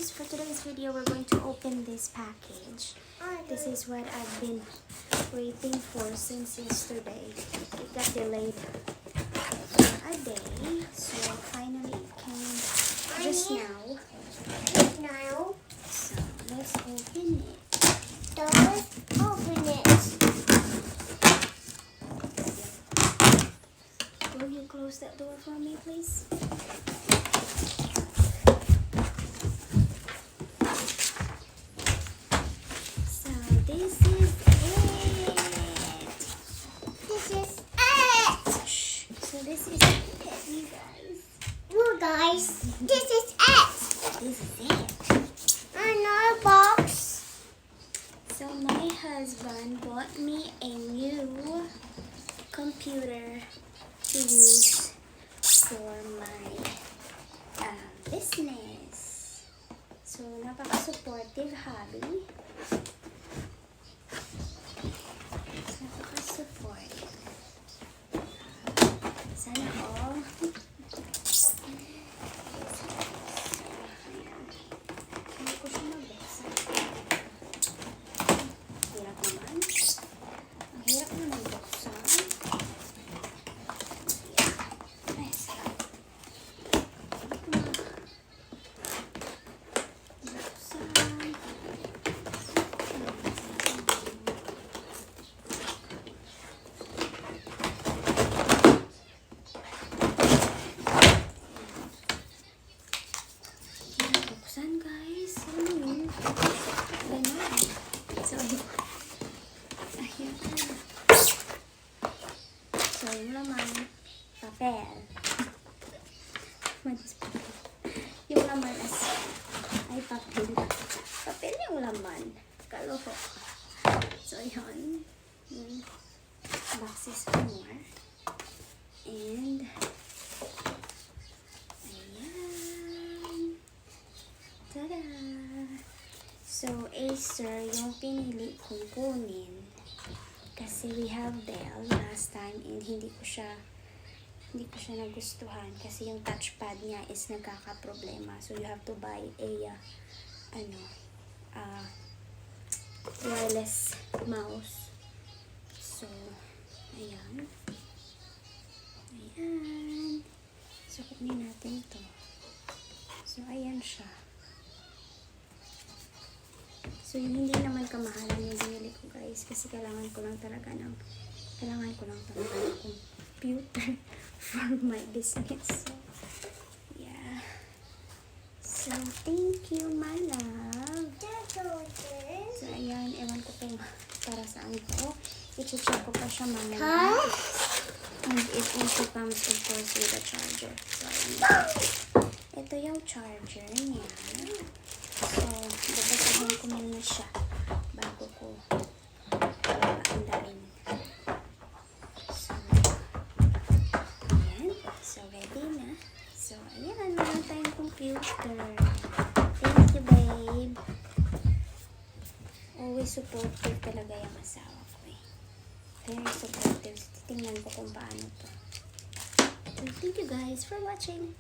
guys, for today's video we're going to open this package. This is what I've been waiting for since yesterday. It got delayed for a day, so finally it came just now. So let's open it. Let's open it. Will you close that door for me, please? So this is it. This is it. Shh. So this is it, you guys. Well, guys, this is it. This is it. Another box. So my husband bought me a new computer to use for my business. So napaka-supportive hubby. Napaka-supportive. Sana all. Hindi ko siya mabuksan. Hirap naman. Ang hirap naman buksan. Ay, sarap. Buksan. Buksan, guys. Ano yun? Ganun. So, ayan. So, yung laman, papel. Yung laman ay papel. Papel yung laman. Kaloho. So, yun. Yung boxes for more. And, ayan. Tada! So, Acer yung pinili kong kunin. Kasi we have Dell last time and hindi ko siya nagustuhan kasi yung touchpad niya is nagkakaproblema. So, you have to buy a wireless mouse. So, ayan. Ayan. So, kunin natin to. So, ayan siya. So, yung hindi naman kamahalan yung binili ko, guys. Kasi kailangan ko lang talaga ng computer for my business. So, yeah. So, thank you, my love. So, ayan. Ewan ko kung para saan ko. I-check ko pa siya mamaya. And it also comes, of course, with a charger. So, ayan. Ito yung charger niya. So, babasahin ko muna siya bago ko paandarin. So, ayan. So, ready na. So, ayan. Meron tayong computer. Thank you, babe. Always supportive talaga yung asawa ko eh. Very supportive. Titingnan ko kung paano to. So, thank you guys for watching.